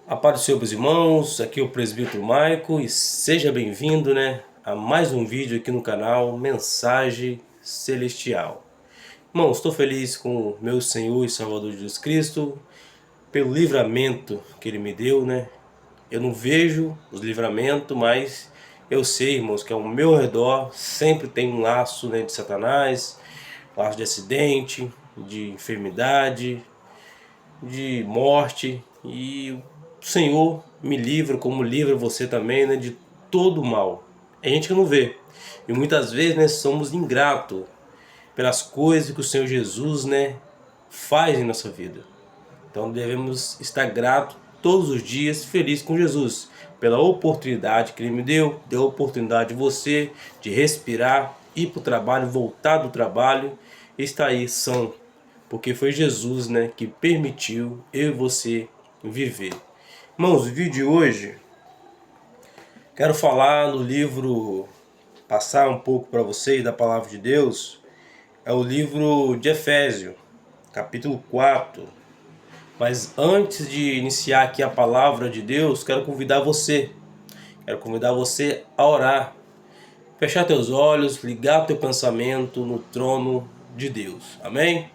A paz do Senhor, meus irmãos, aqui é o presbítero Maico e seja bem-vindo, a mais um vídeo aqui no canal Mensagem Celestial. Irmãos, estou feliz com o meu Senhor e Salvador Jesus Cristo, pelo livramento que Ele me deu, Eu não vejo os livramentos, mas eu sei, irmãos, que ao meu redor sempre tem um laço, de Satanás, laço de acidente, de enfermidade, de morte, e o Senhor me livra, como livra você também, de todo mal. É gente que não vê, e muitas vezes, somos ingratos pelas coisas que o Senhor Jesus, faz em nossa vida. Então devemos estar gratos todos os dias, feliz com Jesus, pela oportunidade que Ele me deu a oportunidade de você de respirar, ir para o trabalho, voltar do trabalho e estar aí são, porque foi Jesus, que permitiu eu e você viver. Irmãos, o vídeo de hoje, quero falar no livro, passar um pouco para vocês da palavra de Deus, é o livro de Efésios, capítulo 4. Mas antes de iniciar aqui a palavra de Deus, quero convidar você a orar, fechar teus olhos, ligar teu pensamento no trono de Deus. Amém?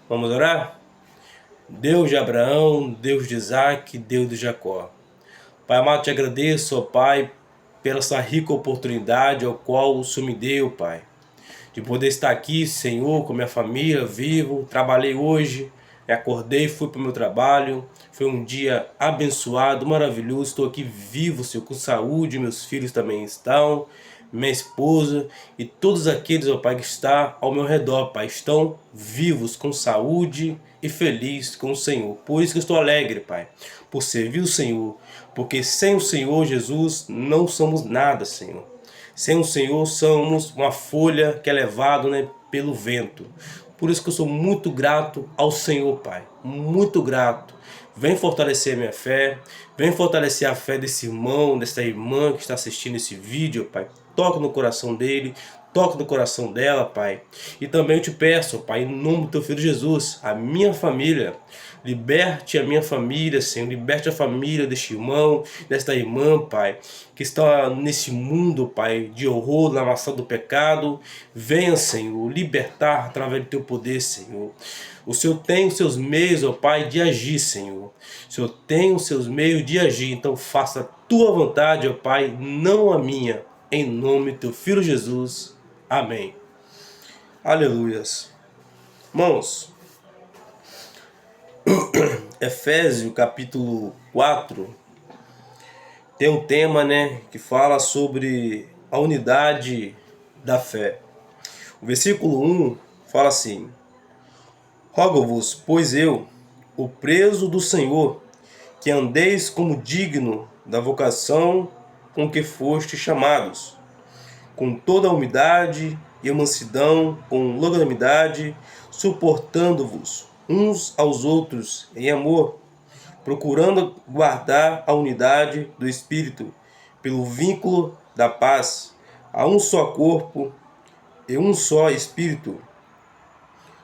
Vamos orar? Deus de Abraão, Deus de Isaac, Deus de Jacó. Pai amado, te agradeço, ó Pai, pela essa rica oportunidade ao qual o Senhor me deu, Pai, de poder estar aqui, Senhor, com minha família, vivo. Trabalhei hoje, acordei, fui para o meu trabalho. Foi um dia abençoado, maravilhoso. Estou aqui vivo, Senhor, com saúde. Meus filhos também estão, minha esposa e todos aqueles, ó Pai, que estão ao meu redor, Pai, estão vivos, com saúde e felizes com o Senhor. Por isso que eu estou alegre, Pai, por servir o Senhor, porque sem o Senhor Jesus não somos nada, Senhor. Sem o Senhor somos uma folha que é levada, pelo vento. Por isso que eu sou muito grato ao Senhor, Pai. Muito grato. Vem fortalecer a minha fé. Vem fortalecer a fé desse irmão, dessa irmã que está assistindo esse vídeo, Pai. Toca no coração dele. Toca no coração dela, Pai. E também eu te peço, Pai, em nome do teu Filho Jesus, a minha família. Liberte a minha família, Senhor. Liberte a família deste irmão, desta irmã, Pai, que está nesse mundo, Pai, de horror, na maçã do pecado. Venha, Senhor, libertar através do teu poder, Senhor. O Senhor tem os seus meios, ó Pai, de agir, Senhor. O Senhor tem os seus meios de agir. Então faça a tua vontade, ó Pai, não a minha. Em nome do teu Filho Jesus. Amém. Aleluias. Irmãos, Efésios capítulo 4 tem um tema, que fala sobre a unidade da fé. O versículo 1 fala assim: Rogo-vos, pois eu, o preso do Senhor, que andeis como digno da vocação com que foste chamados, com toda a humildade e mansidão, com longanimidade, suportando-vos uns aos outros em amor, procurando guardar a unidade do Espírito, pelo vínculo da paz. Há um só corpo e um só Espírito,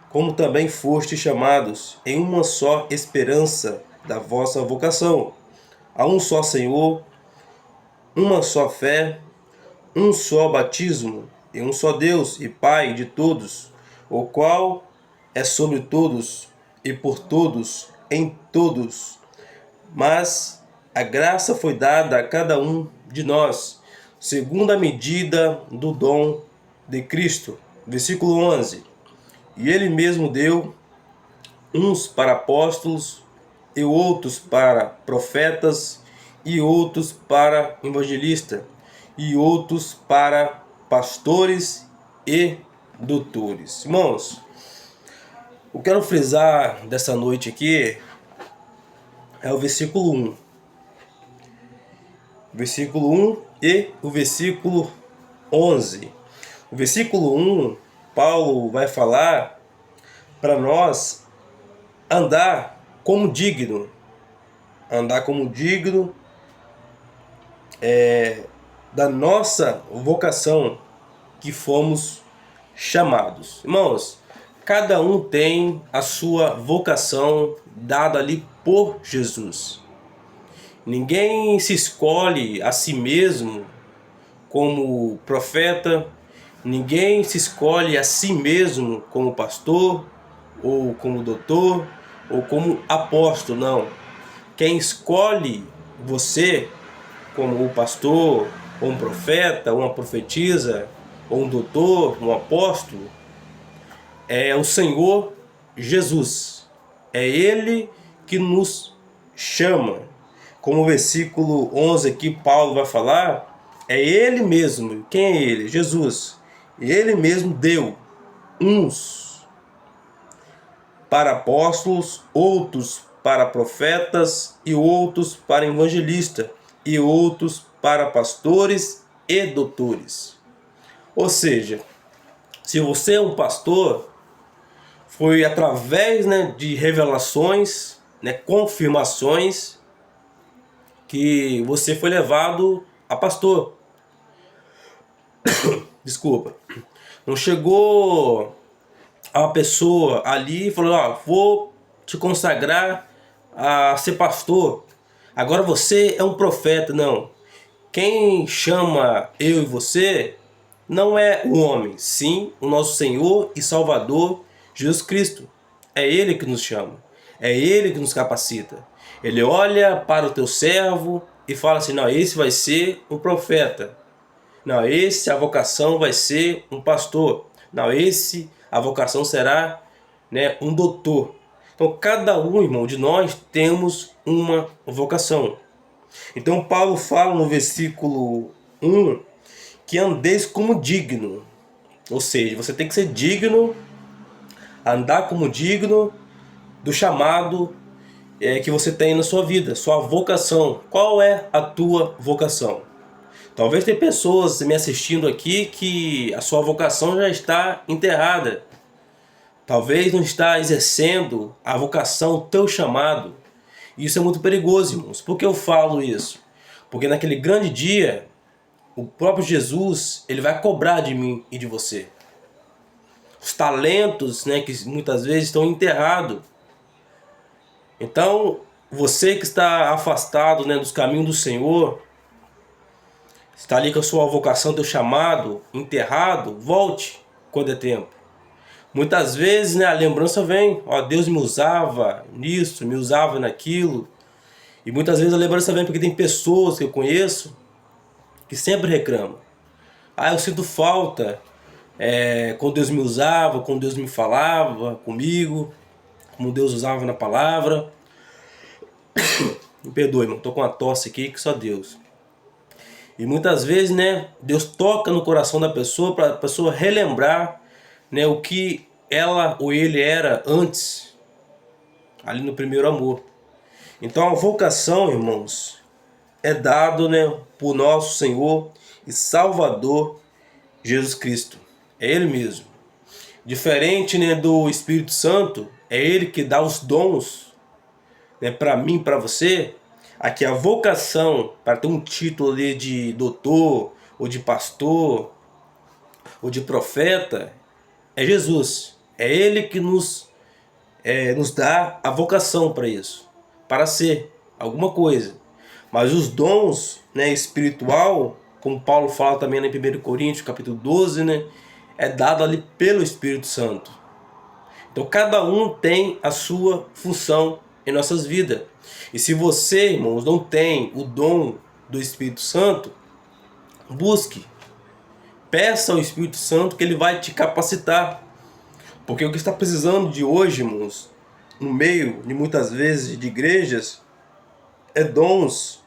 como também foste chamados em uma só esperança da vossa vocação. Há um só Senhor, uma só fé, um só batismo, e um só Deus e Pai de todos, o qual é sobre todos e por todos, em todos. Mas a graça foi dada a cada um de nós, segundo a medida do dom de Cristo. Versículo 11. E Ele mesmo deu uns para apóstolos, e outros para profetas, e outros para evangelistas, e outros para pastores e doutores. Irmãos, eu quero frisar dessa noite aqui é o versículo 1. Versículo 1 e o versículo 11. O versículo 1, Paulo vai falar para nós andar como digno. Andar como digno da nossa vocação que fomos chamados. Irmãos, cada um tem a sua vocação dada ali por Jesus. Ninguém se escolhe a si mesmo como profeta, ninguém se escolhe a si mesmo como pastor, ou como doutor, ou como apóstolo, não. Quem escolhe você como o pastor, ou um profeta, ou uma profetisa, ou um doutor, um apóstolo, é o Senhor Jesus. É Ele que nos chama. Como o versículo 11 aqui, Paulo vai falar, é Ele mesmo. Quem é Ele? Jesus. Ele mesmo deu uns para apóstolos, outros para profetas, e outros para evangelistas, e outros para pastores e doutores. Ou seja, se você é um pastor, foi através, de revelações, confirmações, que você foi levado a pastor. Desculpa. Não chegou a uma pessoa ali e falou, vou te consagrar a ser pastor. Agora você é um profeta. Não. Quem chama eu e você não é o homem, sim o nosso Senhor e Salvador Jesus Cristo. É Ele que nos chama. É Ele que nos capacita. Ele olha para o teu servo e fala assim, não, esse vai ser um profeta. Não, a vocação vai ser um pastor. Não, a vocação será, um doutor. Então cada um, irmão, de nós temos uma vocação. Então Paulo fala no versículo 1 que andeis como digno. Ou seja, você tem que ser digno, andar como digno do chamado que você tem na sua vida, sua vocação. Qual é a tua vocação? Talvez tenha pessoas me assistindo aqui que a sua vocação já está enterrada. Talvez não está exercendo a vocação, o teu chamado. Isso é muito perigoso, irmãos. Por que eu falo isso? Porque naquele grande dia, o próprio Jesus, ele vai cobrar de mim e de você. Os talentos, que muitas vezes estão enterrados. Então, você que está afastado, dos caminhos do Senhor, está ali com a sua vocação, teu chamado enterrado, volte quando é tempo. Muitas vezes, a lembrança vem, Deus me usava nisso, me usava naquilo. E muitas vezes a lembrança vem porque tem pessoas que eu conheço que sempre reclamam. Eu sinto falta quando Deus me usava, quando Deus me falava comigo, como Deus usava na palavra. Me perdoe, irmão, estou com uma tosse aqui que só Deus. E muitas vezes, Deus toca no coração da pessoa para a pessoa relembrar, o que ela ou ele era antes, ali no primeiro amor. Então a vocação, irmãos, é dado, por nosso Senhor e Salvador Jesus Cristo. É Ele mesmo. Diferente, do Espírito Santo, é Ele que dá os dons, para mim, para você. Aqui a vocação para ter um título ali de doutor, ou de pastor, ou de profeta, é Jesus. É Ele que nos dá a vocação para isso, para ser alguma coisa. Mas os dons, espiritual, como Paulo fala também em 1 Coríntios capítulo 12, é dado ali pelo Espírito Santo. Então cada um tem a sua função em nossas vidas. E se você, irmãos, não tem o dom do Espírito Santo, busque. Peça ao Espírito Santo que ele vai te capacitar. Porque o que está precisando de hoje, irmãos, no meio de muitas vezes de igrejas, é dons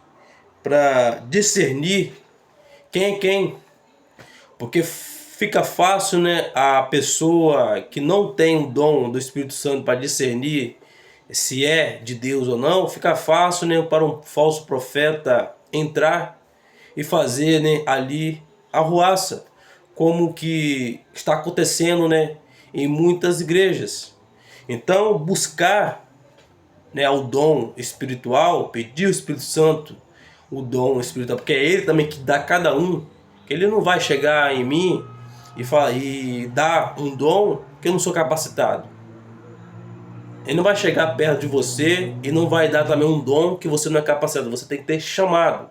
para discernir quem é quem. Porque fica fácil, a pessoa que não tem o dom do Espírito Santo para discernir se é de Deus ou não, fica fácil, para um falso profeta entrar e fazer, ali arruaça, como que está acontecendo, em muitas igrejas. Então, buscar, o dom espiritual, pedir ao Espírito Santo o dom espiritual, porque é Ele também que dá cada um. Ele não vai chegar em mim e dar um dom que eu não sou capacitado. Ele não vai chegar perto de você e não vai dar também um dom que você não é capacitado. Você tem que ter chamado,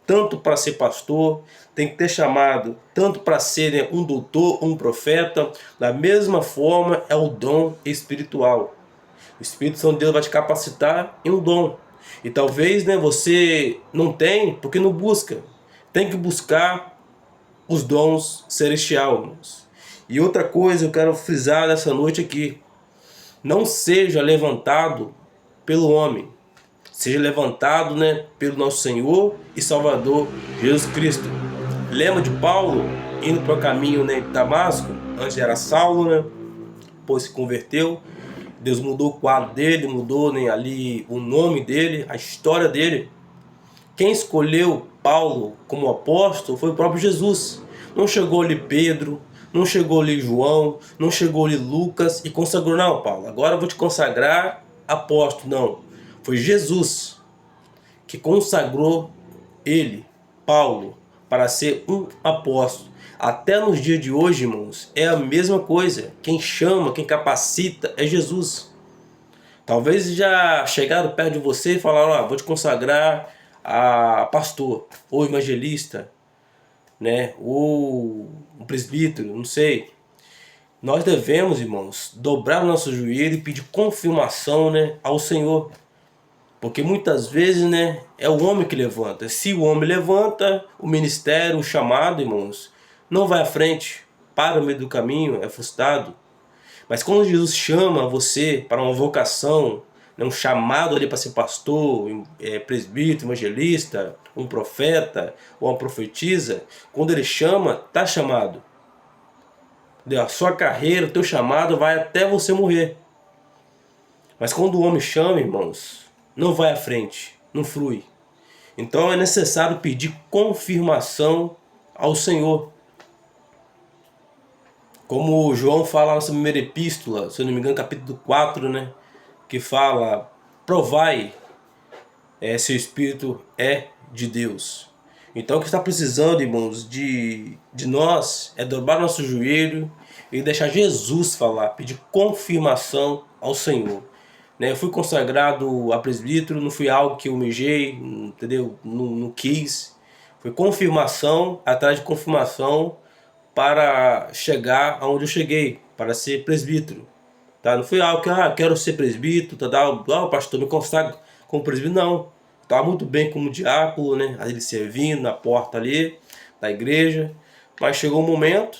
tanto para ser pastor, tem que ter chamado, tanto para ser, né, um doutor, um profeta. Da mesma forma é o dom espiritual. O Espírito Santo de Deus vai te capacitar em um dom. E talvez, né, você não tem porque não busca. Tem que buscar os dons celestiais, irmãos. E outra coisa eu quero frisar nessa noite aqui. Não seja levantado pelo homem. Seja levantado, né, pelo nosso Senhor e Salvador Jesus Cristo. Lembra de Paulo indo para o caminho, né, de Damasco? Antes era Saulo, né? Depois se converteu. Deus mudou o quadro dele, mudou, né, ali o nome dele, a história dele. Quem escolheu Paulo como apóstolo foi o próprio Jesus. Não chegou ali Pedro, não chegou ali João, não chegou ali Lucas e consagrou, não, Paulo, agora eu vou te consagrar apóstolo. Não, foi Jesus que consagrou ele, Paulo, para ser um apóstolo. Até nos dias de hoje, irmãos, é a mesma coisa. Quem chama, quem capacita é Jesus. Talvez já chegaram perto de você e falaram: ah, vou te consagrar a pastor, ou evangelista, né, ou um presbítero, não sei. Nós devemos, irmãos, dobrar o nosso joelho e pedir confirmação, né, ao Senhor. Porque muitas vezes, né, é o homem que levanta. Se o homem levanta, o ministério, o chamado, irmãos, não vai à frente, para o meio do caminho, é frustrado. Mas quando Jesus chama você para uma vocação, né, um chamado ali para ser pastor, presbítero, evangelista, um profeta ou uma profetisa, quando ele chama, está chamado. A sua carreira, o teu chamado vai até você morrer. Mas quando o homem chama, irmãos, não vai à frente, não flui. Então é necessário pedir confirmação ao Senhor. Como João fala na sua primeira epístola, se eu não me engano, capítulo 4, né? Que fala: provai se o Espírito é de Deus. Então o que está precisando, irmãos, de nós é dobrar nosso joelho e deixar Jesus falar, pedir confirmação ao Senhor. Né? Eu fui consagrado a presbítero, não fui algo que eu almejei, entendeu? Não quis. Foi confirmação atrás de confirmação para chegar aonde eu cheguei, para ser presbítero. Tá? Não foi algo que, quero ser presbítero, o pastor me consagra como presbítero, não. Estava muito bem como diácono, né? Ele servindo na porta ali da igreja. Mas chegou um momento,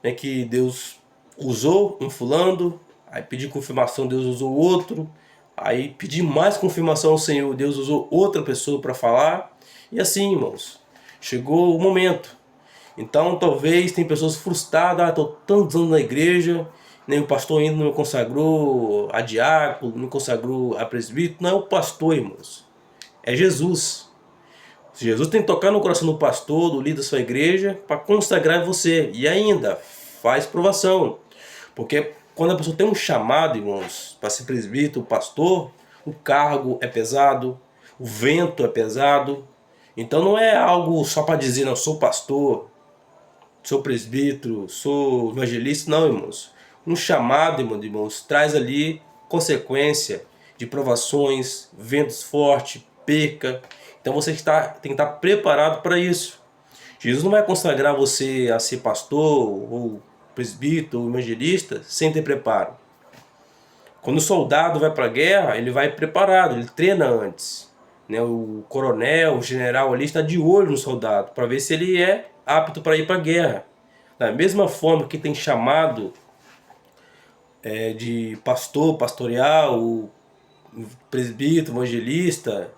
né, que Deus usou um fulano, aí pedi confirmação, Deus usou outro. Aí pedi mais confirmação ao Senhor, Deus usou outra pessoa para falar. E assim, irmãos, chegou o momento. Então talvez tem pessoas frustradas: estou tantos anos na igreja, nem o pastor ainda não me consagrou a diácono, não me consagrou a presbítero. Não é o pastor, irmãos, é Jesus. Jesus tem que tocar no coração do pastor, do líder da sua igreja, para consagrar você. E ainda, faz provação. Porque quando a pessoa tem um chamado, irmãos, para ser presbítero, pastor, o cargo é pesado, o vento é pesado. Então não é algo só para dizer: não, sou pastor, sou presbítero, sou evangelista. Não, irmãos. Um chamado, irmãos, traz ali consequência de provações, ventos fortes, perca. Então você tem que estar preparado para isso. Jesus não vai consagrar você a ser pastor, ou presbítero, ou evangelista, sem ter preparo. Quando o soldado vai para a guerra, ele vai preparado, ele treina antes. Né? O coronel, o general ali está de olho no soldado, para ver se ele é apto para ir para a guerra. Da mesma forma que tem chamado de pastor, pastoreal, presbítero, evangelista,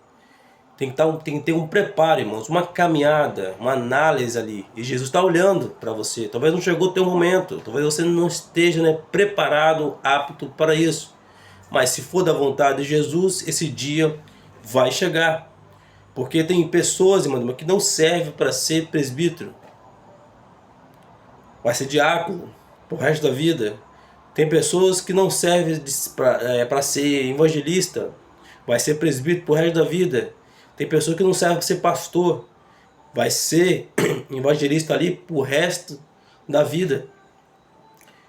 tem que ter um preparo, irmãos, uma caminhada, uma análise ali. E Jesus está olhando para você. Talvez não chegou o teu momento, talvez você não esteja, né, preparado, apto para isso. Mas se for da vontade de Jesus, esse dia vai chegar. Porque tem pessoas, irmão, que não servem para ser presbítero. Vai ser diácono pro resto da vida. Tem pessoas que não servem para ser evangelista. Vai ser presbítero pro resto da vida. Tem pessoas que não servem para ser pastor. Vai ser evangelista ali pro resto da vida.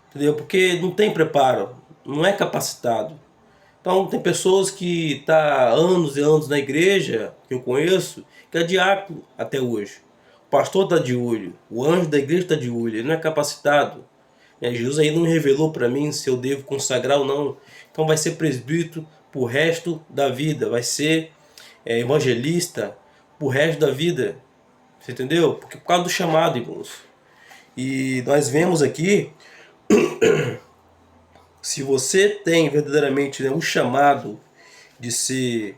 Entendeu? Porque não tem preparo. Não é capacitado. Então tem pessoas que tá anos e anos na igreja, que eu conheço, que é diácono até hoje. O pastor está de olho, o anjo da igreja está de olho, ele não é capacitado. Jesus aí não revelou para mim se eu devo consagrar ou não. Então vai ser presbítero pro resto da vida, vai ser evangelista pro resto da vida. Você entendeu? Porque por causa do chamado, irmãos. E nós vemos aqui, se você tem verdadeiramente, né, um chamado de ser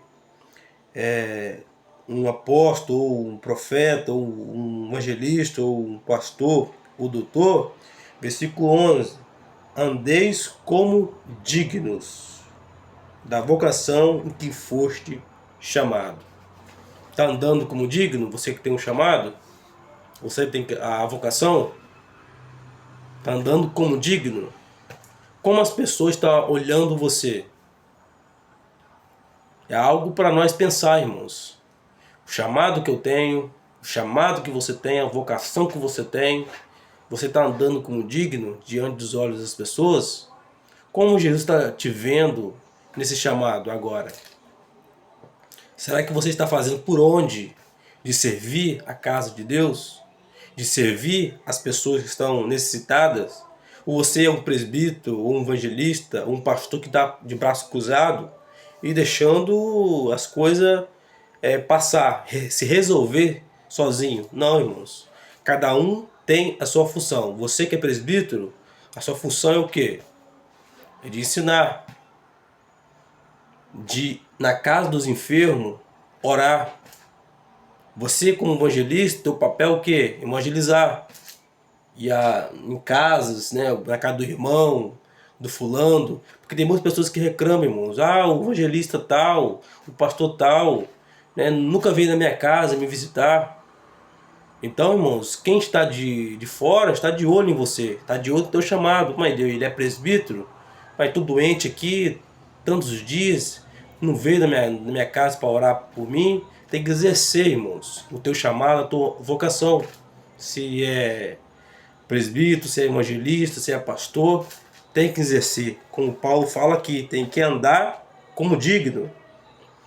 um apóstolo, ou um profeta, ou um evangelista, ou um pastor, ou doutor, versículo 11: andeis como dignos da vocação em que foste chamado. Está andando como digno? Você que tem um chamado? Você tem a vocação? Está andando como digno? Como as pessoas estão olhando você? É algo para nós pensar, irmãos. O chamado que eu tenho, o chamado que você tem, a vocação que você tem, você está andando como digno diante dos olhos das pessoas? Como Jesus está te vendo nesse chamado agora? Será que você está fazendo por onde de servir a casa de Deus? De servir as pessoas que estão necessitadas? Ou você é um presbítero, ou um evangelista, ou um pastor que está de braço cruzado e deixando as coisas passar, se resolver sozinho? Não, irmãos. Cada um tem a sua função. Você que é presbítero, a sua função é o quê? É de ensinar, de na casa dos enfermos orar. Você como evangelista, teu papel é o quê? Evangelizar. E em casas, né, na casa do irmão, do fulano, porque tem muitas pessoas que reclamam, irmãos. Ah, o evangelista tal, o pastor tal, né, nunca veio na minha casa me visitar. Então, irmãos, quem está de fora está de olho em você, está de olho no teu chamado. Mas Deus, ele é presbítero, mas estou doente aqui tantos dias, não veio na minha casa para orar por mim. Tem que exercer, irmãos, o teu chamado, a tua vocação. Se é presbítero, se é evangelista, se é pastor, tem que exercer. Como Paulo fala aqui, tem que andar como digno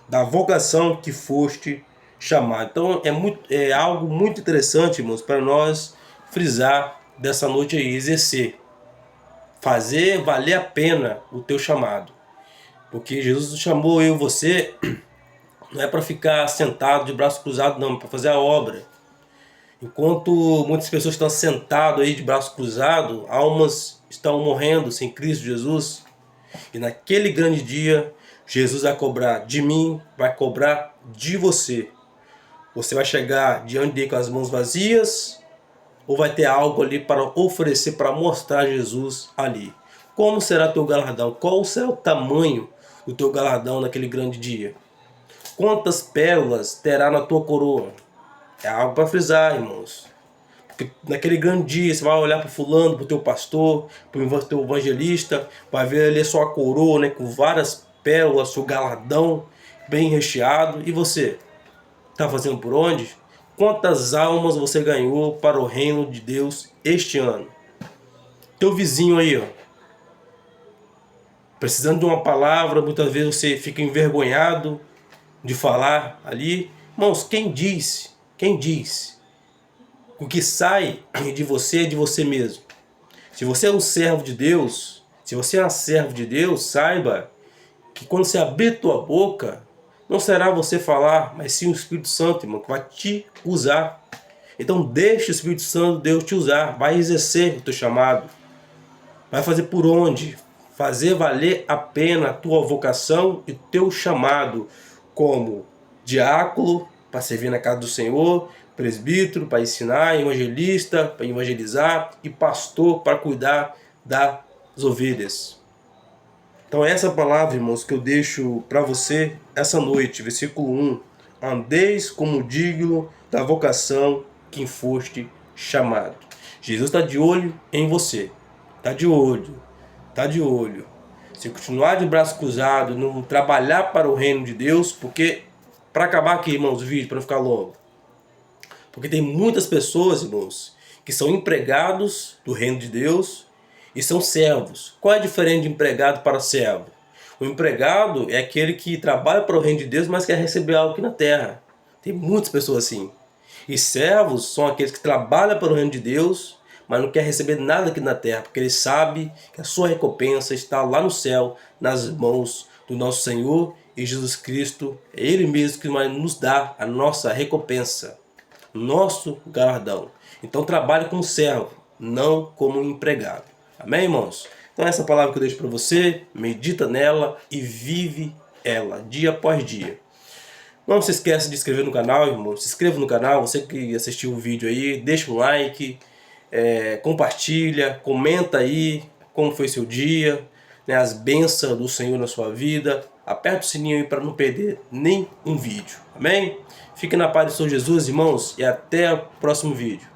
da vocação que foste chamado. Então é algo muito interessante, irmãos, para nós frisar dessa noite aí, exercer. Fazer valer a pena o teu chamado. Porque Jesus chamou eu e você, não é para ficar sentado de braço cruzado, não, é para fazer a obra. Enquanto muitas pessoas estão sentadas aí de braço cruzado, almas estão morrendo sem Cristo Jesus. E naquele grande dia, Jesus vai cobrar de mim, vai cobrar de você. Você vai chegar diante dele com as mãos vazias, ou vai ter algo ali para oferecer, para mostrar Jesus ali? Como será teu galardão? Qual será o tamanho do teu galardão naquele grande dia? Quantas pérolas terá na tua coroa? É algo para frisar, irmãos. Porque naquele grande dia você vai olhar para o fulano, para o teu pastor, para o teu evangelista, vai ver ali a sua coroa, né, com várias pérolas, seu galardão bem recheado. E você? Está fazendo por onde? Quantas almas você ganhou para o reino de Deus este ano? Teu vizinho aí, ó, precisando de uma palavra, muitas vezes você fica envergonhado de falar ali. Irmãos, quem disse? Quem disse? O que sai de você é de você mesmo. Se você é um servo de Deus, se você é um servo de Deus, saiba que quando você abrir tua boca, não será você falar, mas sim o Espírito Santo, irmão, que vai te usar. Então deixe o Espírito Santo, Deus, te usar. Vai exercer o teu chamado. Vai fazer por onde? Fazer valer a pena a tua vocação e teu chamado como diácono, para servir na casa do Senhor, presbítero, para ensinar, evangelista, para evangelizar, e pastor, para cuidar das ovelhas. Então essa palavra, irmãos, que eu deixo para você essa noite, versículo 1. Andeis como digno da vocação que foste chamado. Jesus está de olho em você. Está de olho. Está de olho. Se continuar de braço cruzado, não trabalhar para o reino de Deus, porque, para acabar aqui, irmãos, o vídeo, para não ficar longo. Porque tem muitas pessoas, irmãos, que são empregados do reino de Deus e são servos. Qual é a diferença de empregado para servo? O empregado é aquele que trabalha para o reino de Deus, mas quer receber algo aqui na terra. Tem muitas pessoas assim. E servos são aqueles que trabalham para o reino de Deus, mas não quer receber nada aqui na terra, porque ele sabe que a sua recompensa está lá no céu, nas mãos do nosso Senhor e Jesus Cristo. É Ele mesmo que vai nos dar a nossa recompensa, nosso galardão. Então trabalhe como servo, não como empregado. Amém, irmãos? Então essa palavra que eu deixo para você, medita nela e vive ela, dia após dia. Não se esqueça de se inscrever no canal, irmão. Se inscreva no canal, você que assistiu o vídeo aí, deixa um like, compartilha, comenta aí como foi seu dia, né, as bênçãos do Senhor na sua vida. Aperta o sininho aí para não perder nem um vídeo. Amém? Fique na paz do Senhor Jesus, irmãos, e até o próximo vídeo.